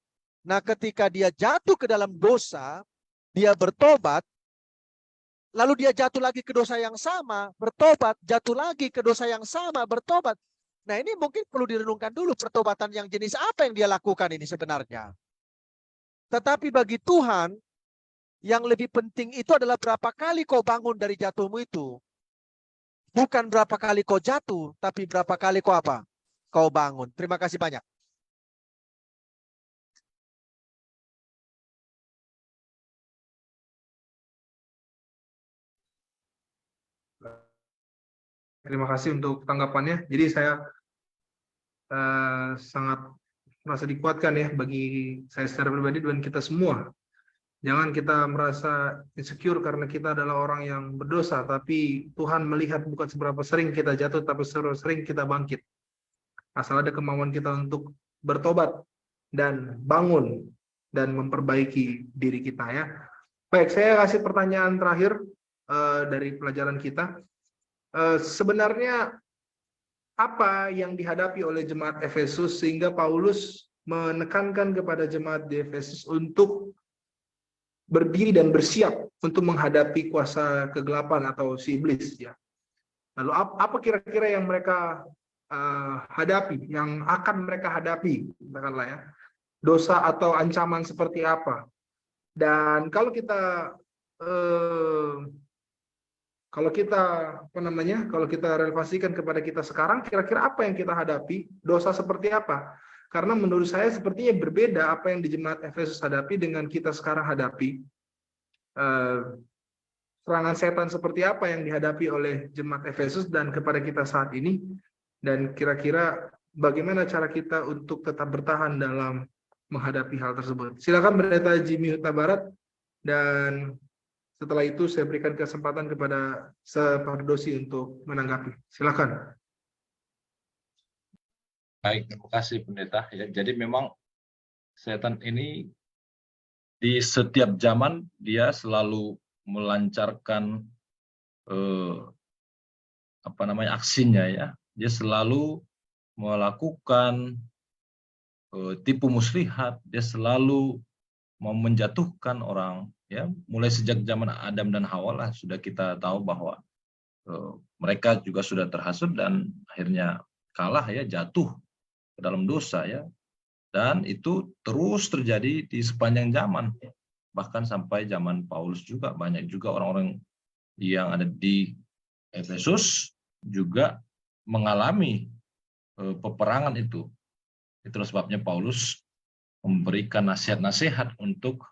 Nah, ketika dia jatuh ke dalam dosa, dia bertobat, lalu dia jatuh lagi ke dosa yang sama, bertobat, jatuh lagi ke dosa yang sama, bertobat. Nah, ini mungkin perlu direnungkan dulu pertobatan yang jenis apa yang dia lakukan ini sebenarnya. Tetapi bagi Tuhan, yang lebih penting itu adalah berapa kali kau bangun dari jatuhmu itu. Bukan berapa kali kau jatuh, tapi berapa kali kau apa? Kau bangun. Terima kasih banyak. Terima kasih untuk tanggapannya. Jadi saya sangat merasa dikuatkan ya bagi saya secara pribadi dan kita semua. Jangan kita merasa insecure karena kita adalah orang yang berdosa, tapi Tuhan melihat bukan seberapa sering kita jatuh, tapi seberapa sering kita bangkit. Asal ada kemauan kita untuk bertobat dan bangun dan memperbaiki diri kita ya. Baik, saya kasih pertanyaan terakhir dari pelajaran kita. Sebenarnya apa yang dihadapi oleh jemaat Efesus sehingga Paulus menekankan kepada jemaat di Efesus untuk berdiri dan bersiap untuk menghadapi kuasa kegelapan atau si iblis ya. Lalu apa kira-kira yang mereka hadapi, yang akan mereka hadapi, katakanlah ya, dosa atau ancaman seperti apa? Dan kalau kita kalau kita relasikan kepada kita sekarang, kira-kira apa yang kita hadapi, dosa seperti apa? Karena menurut saya sepertinya berbeda apa yang di jemaat Efesus hadapi dengan kita sekarang hadapi. Serangan setan seperti apa yang dihadapi oleh jemaat Efesus dan kepada kita saat ini. Dan kira-kira bagaimana cara kita untuk tetap bertahan dalam menghadapi hal tersebut. Silakan Pendeta Jimmy Huta Barat, dan setelah itu saya berikan kesempatan kepada Sapardosi untuk menanggapi. Silakan. Baik, terima kasih Pendeta. Ya, jadi memang setan ini di setiap zaman dia selalu melancarkan aksinya ya. Dia selalu melakukan tipu muslihat, dia selalu mau menjatuhkan orang ya. Mulai sejak zaman Adam dan Hawa lah sudah kita tahu bahwa mereka juga sudah terhasut dan akhirnya kalah ya, jatuh ke dalam dosa ya. Dan itu terus terjadi di sepanjang zaman. Bahkan sampai zaman Paulus juga banyak juga orang-orang yang ada di Efesus juga mengalami peperangan itu. Itulah sebabnya Paulus memberikan nasihat-nasihat untuk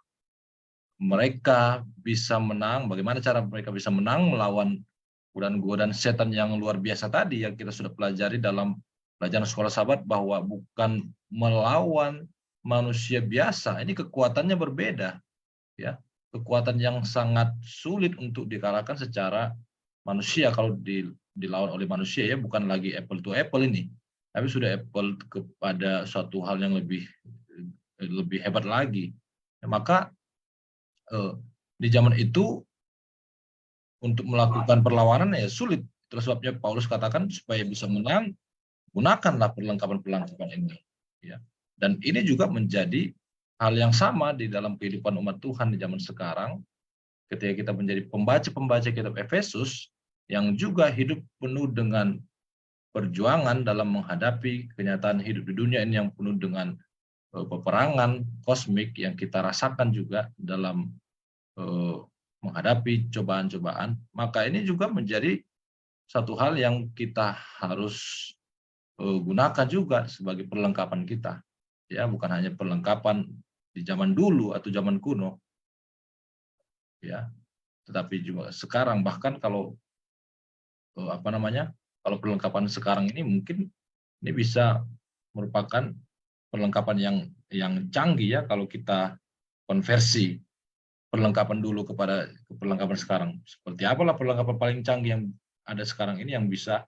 mereka bisa menang. Bagaimana cara mereka bisa menang melawan godaan-godaan setan yang luar biasa tadi yang kita sudah pelajari dalam pelajaran sekolah sahabat, bahwa bukan melawan manusia biasa. Ini kekuatannya berbeda. Ya, kekuatan yang sangat sulit untuk dikalahkan secara manusia kalau dilawan oleh manusia ya, bukan lagi apple to apple ini, tapi sudah apple kepada suatu hal yang lebih hebat lagi. Maka di zaman itu untuk melakukan perlawanan ya sulit. Itulah sebabnya Paulus katakan supaya bisa menang, gunakanlah perlengkapan-perlengkapan ini. Ya. Dan ini juga menjadi hal yang sama di dalam kehidupan umat Tuhan di zaman sekarang, ketika kita menjadi pembaca-pembaca kitab Efesus yang juga hidup penuh dengan perjuangan dalam menghadapi kenyataan hidup di dunia ini yang penuh dengan peperangan kosmik yang kita rasakan juga dalam menghadapi cobaan-cobaan. Maka ini juga menjadi satu hal yang kita harus gunakan juga sebagai perlengkapan kita. Ya, bukan hanya perlengkapan di zaman dulu atau zaman kuno, ya, tetapi juga sekarang. Bahkan kalau kalau perlengkapan sekarang ini mungkin ini bisa merupakan perlengkapan yang canggih ya kalau kita konversi perlengkapan dulu kepada perlengkapan sekarang. Seperti apalah perlengkapan paling canggih yang ada sekarang ini yang bisa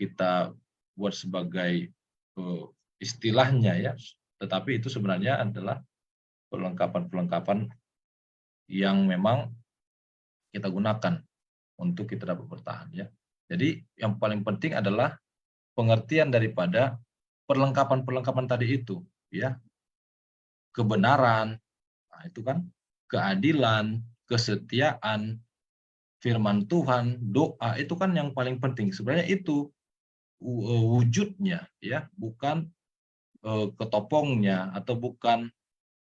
kita buat sebagai istilahnya ya, tetapi itu sebenarnya adalah perlengkapan-perlengkapan yang memang kita gunakan untuk kita dapat bertahan ya. Jadi yang paling penting adalah pengertian daripada perlengkapan-perlengkapan tadi itu ya. Kebenaran, nah itu kan, keadilan, kesetiaan, firman Tuhan, doa, itu kan yang paling penting. Sebenarnya itu wujudnya ya, bukan ketopongnya atau bukan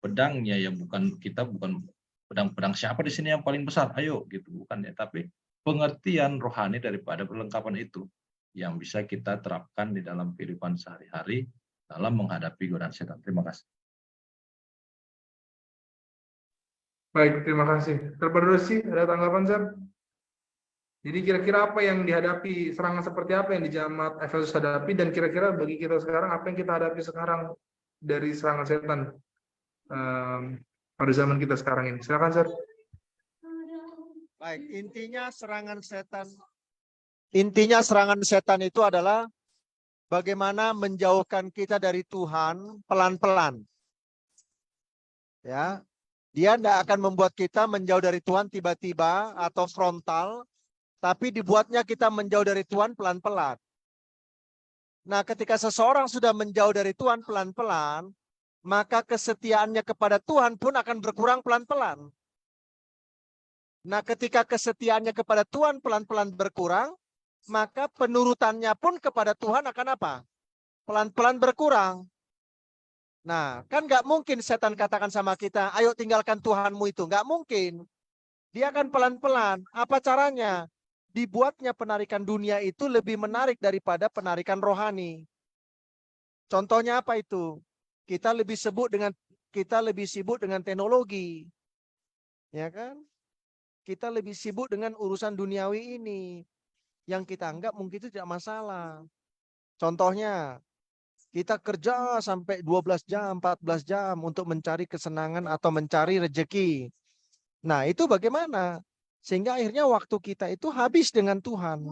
pedangnya ya, bukan pedang siapa di sini yang paling besar, ayo gitu, bukan ya, tapi pengertian rohani daripada perlengkapan itu yang bisa kita terapkan di dalam kehidupan sehari-hari dalam menghadapi godaan setan. Terima kasih. Baik, terima kasih. Terberdosi, ada tanggapan, Sir? Jadi kira-kira apa yang dihadapi, serangan seperti apa yang di jemaat Efesus hadapi, dan kira-kira bagi kita sekarang, apa yang kita hadapi sekarang dari serangan setan pada zaman kita sekarang ini? Silakan, Sir. Baik, intinya serangan setan itu adalah bagaimana menjauhkan kita dari Tuhan pelan-pelan. Ya, dia tidak akan membuat kita menjauh dari Tuhan tiba-tiba atau frontal, tapi dibuatnya kita menjauh dari Tuhan pelan-pelan. Nah, ketika seseorang sudah menjauh dari Tuhan pelan-pelan, maka kesetiaannya kepada Tuhan pun akan berkurang pelan-pelan. Nah, ketika kesetiaannya kepada Tuhan pelan-pelan berkurang, maka penurutannya pun kepada Tuhan akan apa? Pelan-pelan berkurang. Nah, kan nggak mungkin setan katakan sama kita, ayo tinggalkan Tuhanmu itu. Nggak mungkin. Dia akan pelan-pelan. Apa caranya? Dibuatnya penarikan dunia itu lebih menarik daripada penarikan rohani. Contohnya apa itu? Kita lebih sibuk dengan teknologi. Ya kan? Kita lebih sibuk dengan urusan duniawi ini. Yang kita anggap mungkin itu tidak masalah. Contohnya, kita kerja sampai 12 jam, 14 jam untuk mencari kesenangan atau mencari rejeki. Nah, itu bagaimana? Sehingga akhirnya waktu kita itu habis dengan Tuhan.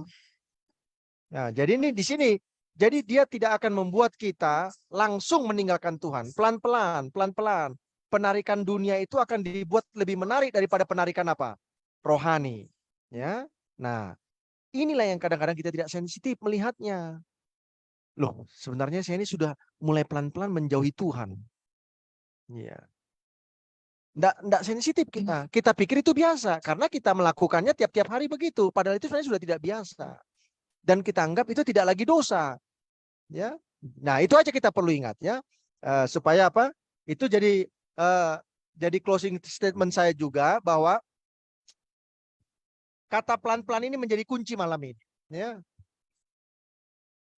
Nah, jadi ini di sini, jadi dia tidak akan membuat kita langsung meninggalkan Tuhan. Pelan-pelan, pelan-pelan. Penarikan dunia itu akan dibuat lebih menarik daripada penarikan apa? Rohani. Ya. Nah, inilah yang kadang-kadang kita tidak sensitif melihatnya. Loh, sebenarnya saya ini sudah mulai pelan-pelan menjauhi Tuhan. Ya. Nggak sensitif kita. Kita pikir itu biasa. Karena kita melakukannya tiap-tiap hari begitu. Padahal itu sebenarnya sudah tidak biasa. Dan kita anggap itu tidak lagi dosa. Ya. Nah, itu aja kita perlu ingat ya. Supaya apa? Itu jadi closing statement saya juga bahwa kata pelan-pelan ini menjadi kunci malam ini. Ya.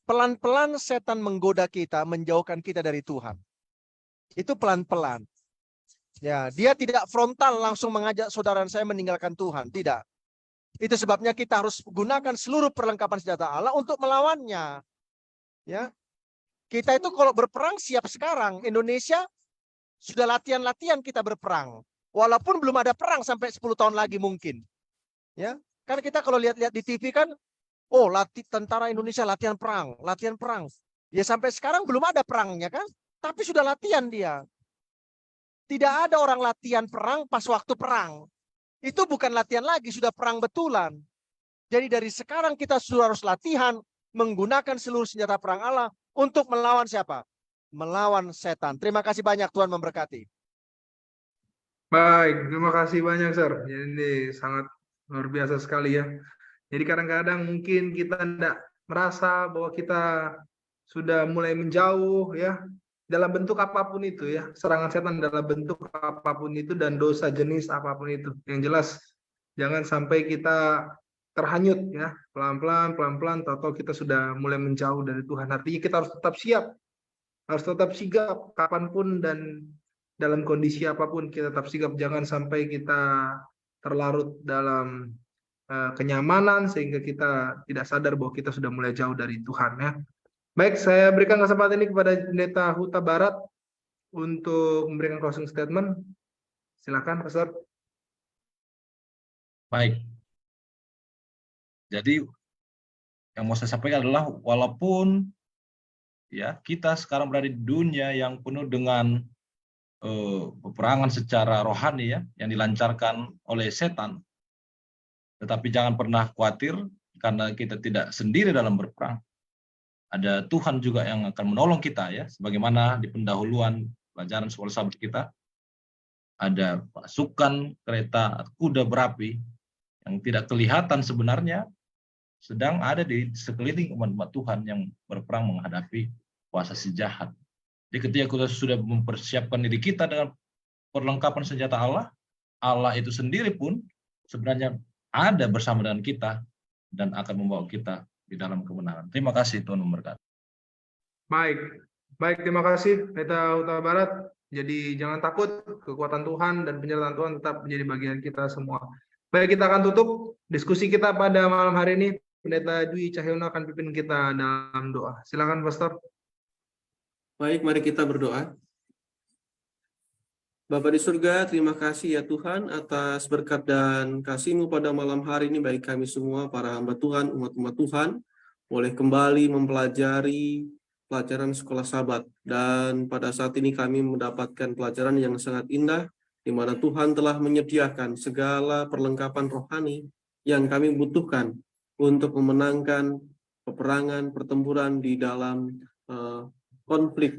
Pelan-pelan setan menggoda kita, menjauhkan kita dari Tuhan. Itu pelan-pelan. Ya, dia tidak frontal langsung mengajak saudara saya meninggalkan Tuhan, tidak. Itu sebabnya kita harus gunakan seluruh perlengkapan senjata Allah untuk melawannya. Ya. Kita itu kalau berperang siap sekarang. Indonesia sudah latihan-latihan kita berperang. Walaupun belum ada perang sampai 10 tahun lagi mungkin. Ya. Kan kita kalau lihat-lihat di TV kan, oh, tentara Indonesia latihan perang, latihan perang. Ya sampai sekarang belum ada perangnya kan, tapi sudah latihan dia. Tidak ada orang latihan perang pas waktu perang. Itu bukan latihan lagi, sudah perang betulan. Jadi dari sekarang kita sudah harus latihan menggunakan seluruh senjata perang Allah untuk melawan siapa? Melawan setan. Terima kasih banyak, Tuhan memberkati. Baik, terima kasih banyak, Sir. Ini sangat luar biasa sekali ya. Jadi kadang-kadang mungkin kita tidak merasa bahwa kita sudah mulai menjauh ya, dalam bentuk apapun itu ya, serangan setan dalam bentuk apapun itu dan dosa jenis apapun itu. Yang jelas jangan sampai kita terhanyut ya, pelan-pelan, tahu-tahu kita sudah mulai menjauh dari Tuhan. Artinya kita harus tetap siap, harus tetap sigap kapanpun dan dalam kondisi apapun kita tetap sigap. Jangan sampai kita terlarut dalam kenyamanan sehingga kita tidak sadar bahwa kita sudah mulai jauh dari Tuhan ya. Baik, saya berikan kesempatan ini kepada Pendeta Huta Barat untuk memberikan closing statement. Silakan, Pastor. Baik. Jadi yang mau saya sampaikan adalah walaupun ya kita sekarang berada di dunia yang penuh dengan peperangan secara rohani ya yang dilancarkan oleh setan, tetapi jangan pernah khawatir karena kita tidak sendiri dalam berperang. Ada Tuhan juga yang akan menolong kita ya, sebagaimana di pendahuluan pelajaran sekolah sahabat kita ada pasukan kereta kuda berapi yang tidak kelihatan sebenarnya sedang ada di sekeliling umat Tuhan yang berperang menghadapi kuasa si jahat. Jadi ketika kita sudah mempersiapkan diri kita dengan perlengkapan senjata Allah, Allah itu sendiri pun sebenarnya ada bersama dengan kita dan akan membawa kita di dalam kebenaran. Terima kasih, Tuhan memberkati. Baik, baik, terima kasih Pendeta Huta Barat. Jadi jangan takut, kekuatan Tuhan dan penyertaan Tuhan tetap menjadi bagian kita semua. Baik, kita akan tutup diskusi kita pada malam hari ini. Pendeta Dwi Cahyono akan pimpin kita dalam doa. Silakan, Pastor. Baik, mari kita berdoa. Bapa di surga, terima kasih ya Tuhan atas berkat dan kasih-Mu pada malam hari ini bagi kami semua, para hamba Tuhan, umat-umat Tuhan, boleh kembali mempelajari pelajaran sekolah Sabat. Dan pada saat ini kami mendapatkan pelajaran yang sangat indah, di mana Tuhan telah menyediakan segala perlengkapan rohani yang kami butuhkan untuk memenangkan peperangan, pertempuran di dalam konflik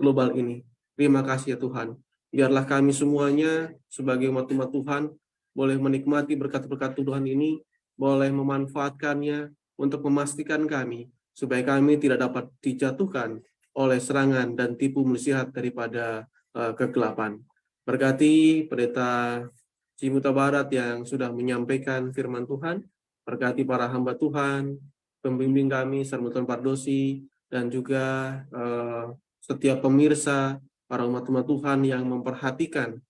global ini. Terima kasih ya Tuhan. Biarlah kami semuanya sebagai umat-umat Tuhan boleh menikmati berkat-berkat Tuhan ini, boleh memanfaatkannya untuk memastikan kami, supaya kami tidak dapat dijatuhkan oleh serangan dan tipu muslihat daripada kegelapan. Berkati Pendeta Cimuta Barat yang sudah menyampaikan firman Tuhan, berkati para hamba Tuhan, pembimbing kami, Sarmuton Pardosi, dan juga setiap pemirsa, para umat-umat Tuhan yang memperhatikan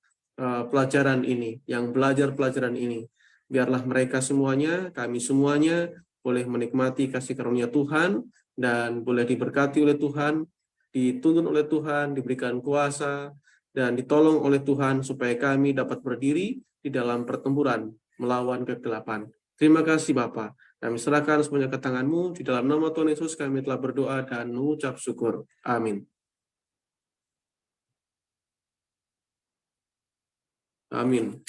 pelajaran ini, yang belajar pelajaran ini. Biarlah mereka semuanya, kami semuanya, boleh menikmati kasih karunia Tuhan, dan boleh diberkati oleh Tuhan, dituntun oleh Tuhan, diberikan kuasa, dan ditolong oleh Tuhan, supaya kami dapat berdiri di dalam pertempuran melawan kegelapan. Terima kasih Bapa. Kami serahkan semuanya ke tangan-Mu, di dalam nama Tuhan Yesus kami telah berdoa dan mengucap syukur. Amin. Amin.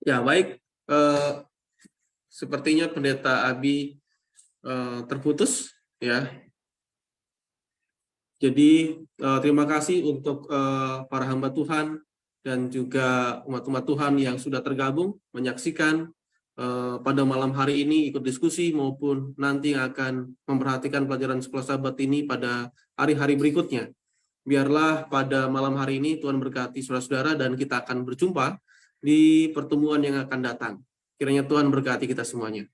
Ya, baik. Sepertinya Pendeta Abi terputus, ya. Jadi terima kasih untuk para hamba Tuhan dan juga umat-umat Tuhan yang sudah tergabung menyaksikan pada malam hari ini, ikut diskusi maupun nanti yang akan memperhatikan pelajaran sekolah Sabat ini pada hari-hari berikutnya. Biarlah pada malam hari ini Tuhan berkati saudara-saudara dan kita akan berjumpa di pertemuan yang akan datang. Kiranya Tuhan berkati kita semuanya.